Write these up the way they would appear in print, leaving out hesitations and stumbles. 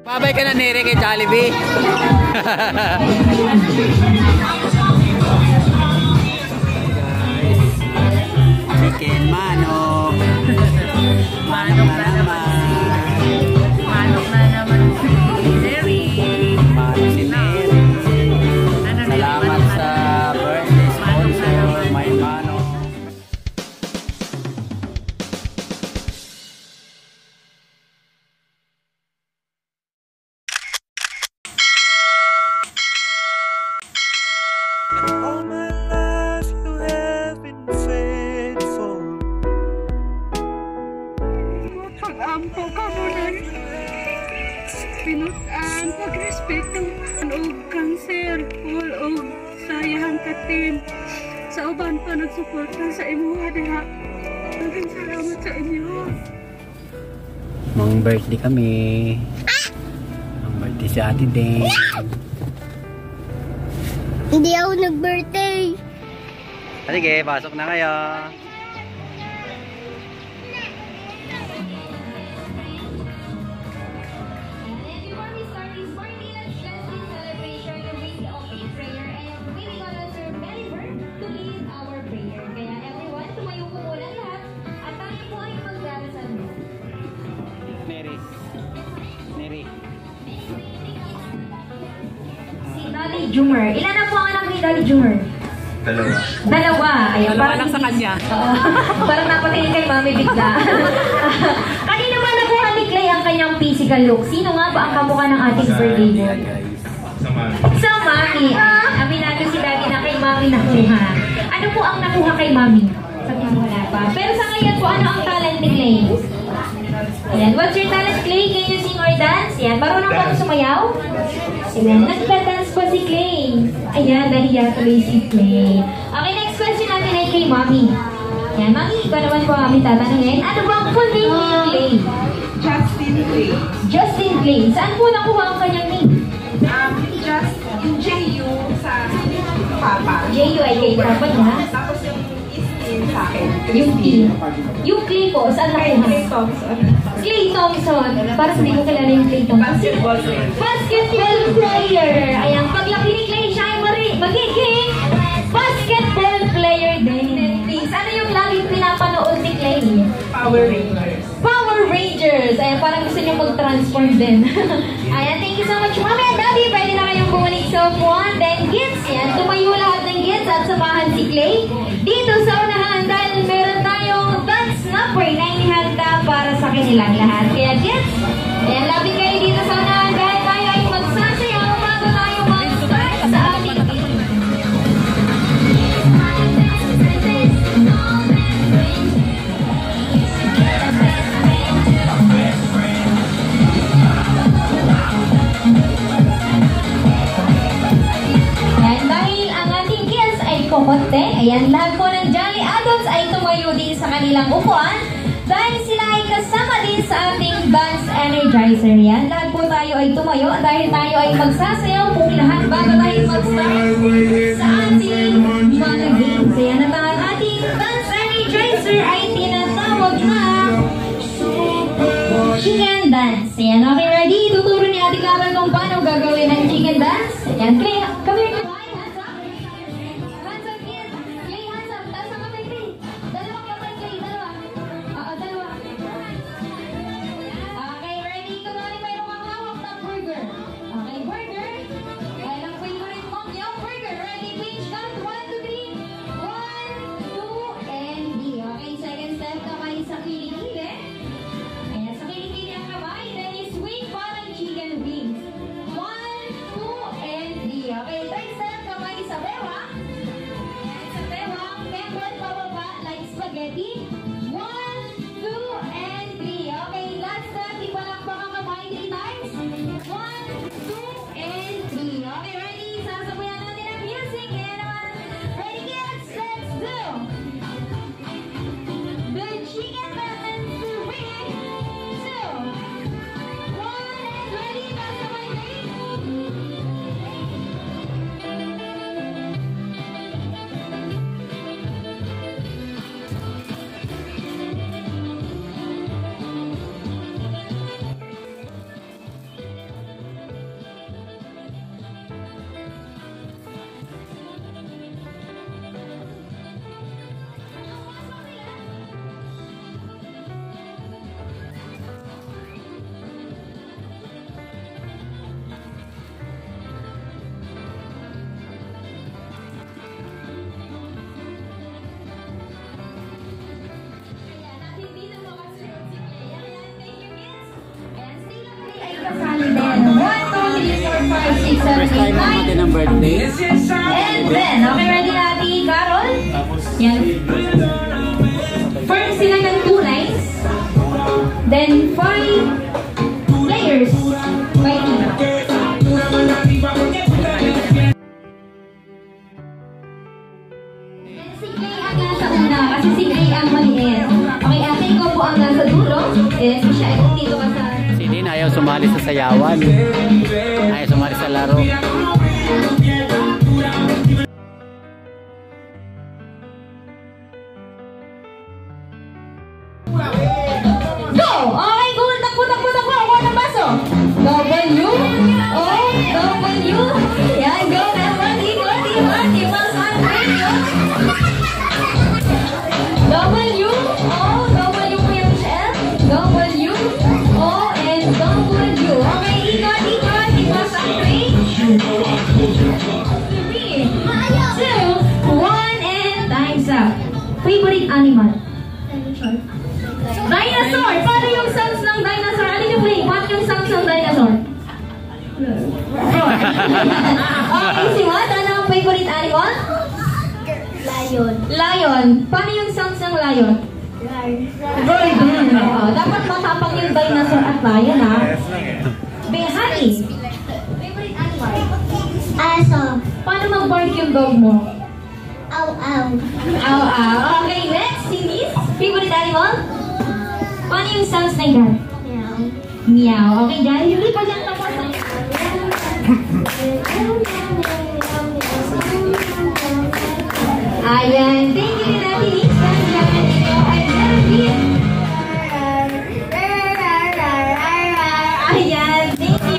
Babay ka na Nere kay Jollibee. Chicken manok. Manok na naman. Manok na naman si Neri. Manok si Neri. Salamat sa birthday sponsor. May manok. All my life you have been faithful. Pag-ampo ka mo rin. Pinutaan, pag-respeto. Og cancer, all og sayang katin. Sa uban pa nagsuporta sa imuha diha. Maraming salamat sa inyo. Mang birthday kami. Mang birthday si Ate Den. Hindi ako nag-birthday. Sige, pasok na kayo. Neri. Dolly Jummer. Ilan na po ang anak ni Dolly Jummer? Dalawa. Ayan, Dalawa lang sa kanya. Parang napatingin kay Mami bigla. Kanina ba nakuha ni Clay ang kanyang physical look? Sino nga ba ang kamukha ng ating birthday boy? Sa Mami. Aminado si Daddy na kay Mami nakuha. Ano po ang nakuha kay Mami? Sabi mo wala pa. Pero sa ngayon po, ano ang talent ni Clay? Ayan, what's your talent, Clay? Can you sing or dance? Ayan, marunong ba sumayaw? Ayan, nagpa-dance pa si Clay. Ayan, nahiya tuloy si Clay. Okay, next question natin ay kay Mami. Ayan, Mami, ikaw naman po ang aming tatanungin. Ano ba ang full name ni Clay? Justin Clay. Justin Clay. Saan po nakuha ang kanyang name? Just yung J.U. sa Papa. J.U. ay kay Papa niya. Tapos yung is sa akin. Yung T. Yung Clay po, saan nakuha? Clay Thompson. Clay Thompson. Parang hindi ko kilala yung Clay Thompson. Basketball player. Basketball player. Ayan, paglaki ni Clay, siya ay magiging basketball player din. Please, ano yung laging pinapanood ni Clay? Power Rangers. Power Rangers. Ayan, parang gusto niyo mag-transform din. Ayan, thank you so much. Mami at Daddy, pwede na kayong bumalik sa upuan. Then, kids, ayan, tumayo lahat ng kids at samahan si Clay dito sa unahan dahil meron tayong dance number na inihanda para sa kanilang lahat. Kaya, kids, ayan, lapit kayo dito sa unahan dahil tayo ay magsasayaw bago tayo mag-start sa ating kumonte. Ayan, lahat po ng Jolly Adults ay tumayo din sa kanilang upuan dahil sila ay kasama din sa ating Dance Energizer. Yan, lahat po tayo ay tumayo dahil tayo ay magsasayaw po lahat bago tayo mag-start sa ating mga games. Ayan, at ang ating Dance Energizer ay tinatawag na Chicken Dance. Ayan, okay, ready? Tuturo ni Ate Carol kung paano gagawin ang Chicken Dance. Ayan, Clay, come here. Okay, third step. First time natin ng birthday. And then, okay, ready na ati Carol? Yan. First sila ng 2 lines. Then 5 players by team. Si Clay ang nasa una kasi si Clay ang maliit. Okay, ate, ikaw po ang nasa dulo. Siya ay dito ka sa... Si Din ayaw sumali sa sayawan. Ayaw sumali sa laro. Go! Okay, go! Takbo! Ako ng baso. W. O. W. Yan, go! Ati, basan. W. O. W po yung shell. W. O. And W. Okay, ikot. Basan. 3, 2, 1, and time's up. Favorite animal? Dinosaur! Paano yung sounds ng dinosaur? Ano yung play? Paano yung sounds ng dinosaur? Okay, si Wat, ano ang favorite animal? Lion. Paano yung sounds ng lion? Dapat matapang yung dinosaur at lion, ha? Behani. Favorite animal? Aso. Paano mag-bark yung dog mo? Aw, aw. Okay, next, Cindy's favorite animal? Paano yung sounds na yan? Meow. Okay, dahil hindi pa dyan tapos. Ayan. Thank you din natin, Liz. Ayan. Thank you.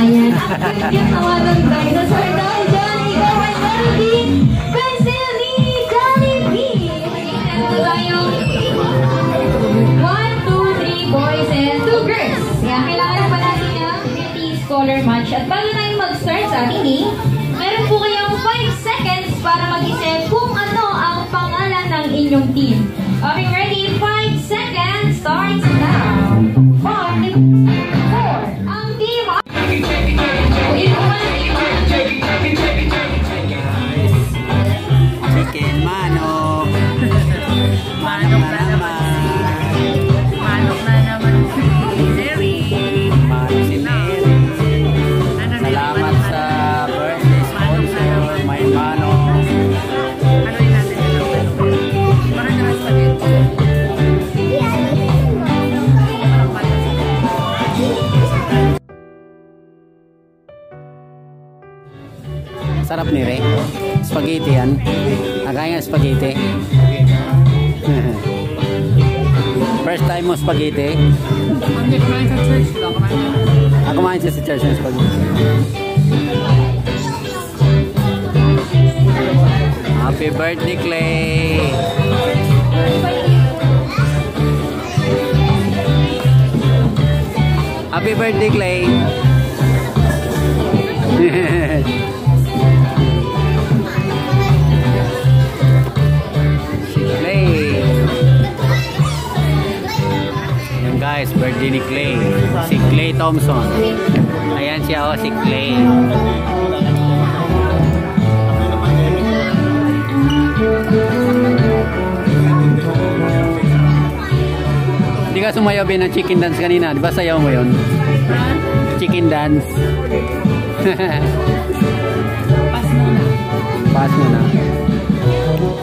Ayan, ang yung tawagan dinosaur dahil dyan, ikaw ay Melody, pencil ni Jollibee. Ito tayo. 1, 2, 3 boys and 2 girls. Kaya kailangan pa natin ng beauty scholar match. At bago tayo mag-start sa ating game, meron po kayong 5 seconds para mag-isip kung ano ang pangalan ng inyong team. Okay, ready? 5 seconds starts now. 5, 4, ang team. Chicken manok. Manok na naman. Manok na naman si Mary. Manok si Mary. Salamat sa birthday sponsor. May manok. Ano yun natin ito? Baka naman spaghetti. Sarap ni Re. Spaghetti yan. Kaya nga spaghetti. First time mo spaghetti? Hindi, kumain sa church. Kumain siya sa church ng spaghetti. Happy birthday, Clay! Happy birthday, Clay! Si Clay. Ayan guys, birthday ni Clay. Si Clay Thompson. Ayan siya, si Clay. Hindi ka sumayaw din ng chicken dance kanina. Di ba sayaw mo yun? Chicken dance. Pass mo na.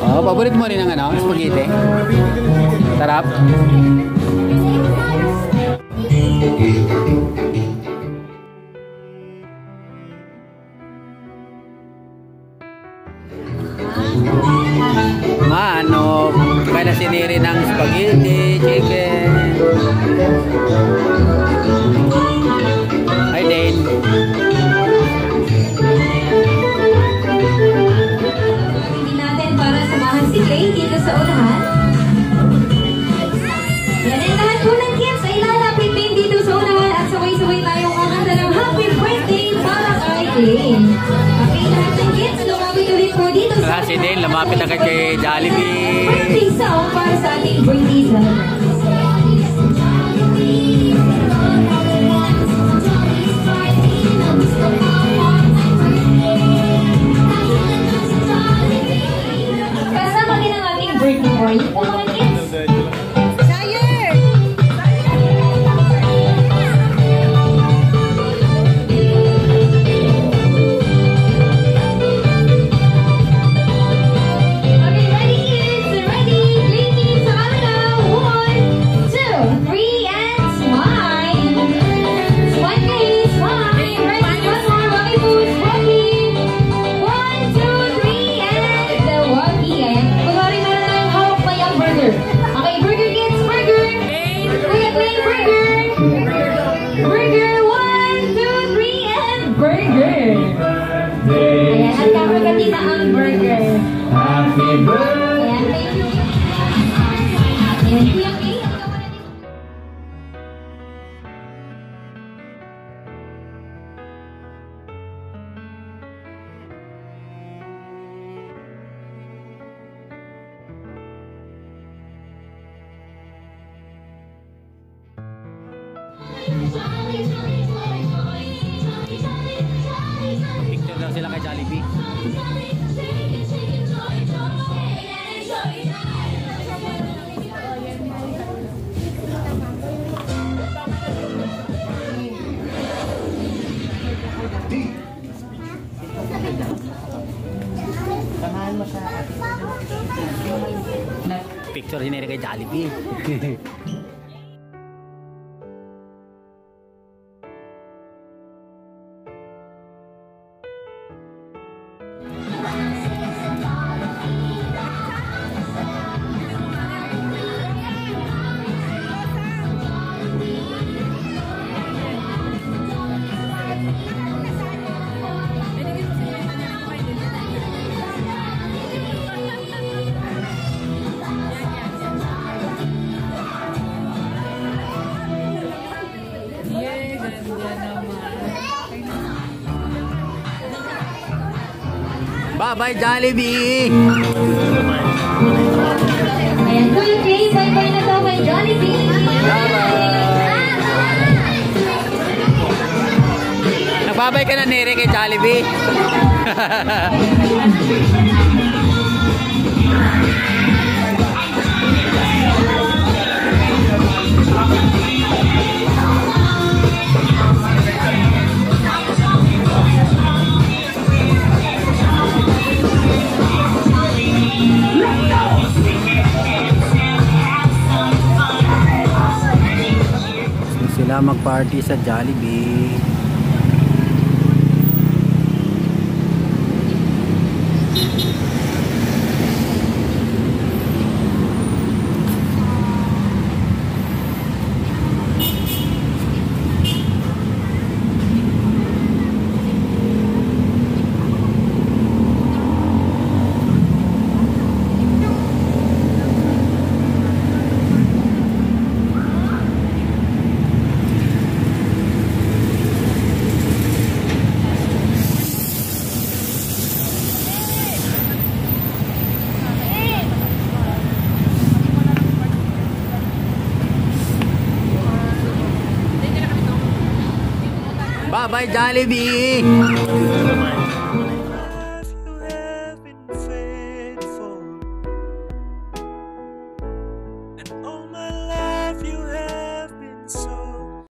Oh, paborit mo rin ang ano, spaghetti. Sarap. Manok. Kaya siniri ng spaghetti, chicken. Hi, Dane. Si Clay dito sa unahan. Yan, and lahat po ng kids ay lalapit din dito sa unahan at sabay-sabay tayong kakanta ng happy birthday para kay Clay. Okay, lahat ng kids, lumapit ulit po dito Wala si Dale, lumapit agad kay Jollibee. birthday song para sa ating birthday celebrants. Kasama din ang ating birthday boy. Yung po mga kids. Okay, ready kids? Ready? Ladies, sa camera. 1, 2, 3, and smile. Smile guys, smile. Ready? One more, Rocky Boots, Rocky. 1, 2, 3, and the Rocky. Ayan. Kunwari meron tayong hawak na yung burger. Okay, burger kids, burger. Kuya Clay, burger. Burger, 1, 2, 3, and burger. Ayan, at kakagatina ang burger. Happy birthday! Ayan, thank you. Ayan, Kuya Clay, ang gawa natin. Picture daw sila kay Jollibee. Picture hiniri kay Jollibee. Bye-bye, Jollibee! Ayan, Kuya Clay, bye-bye na daw kay Jollibee. Nagbabay ka na, Nere, kay Jollibee. Sila mag-party sa Jollibee. Bye-bye, Jollibee!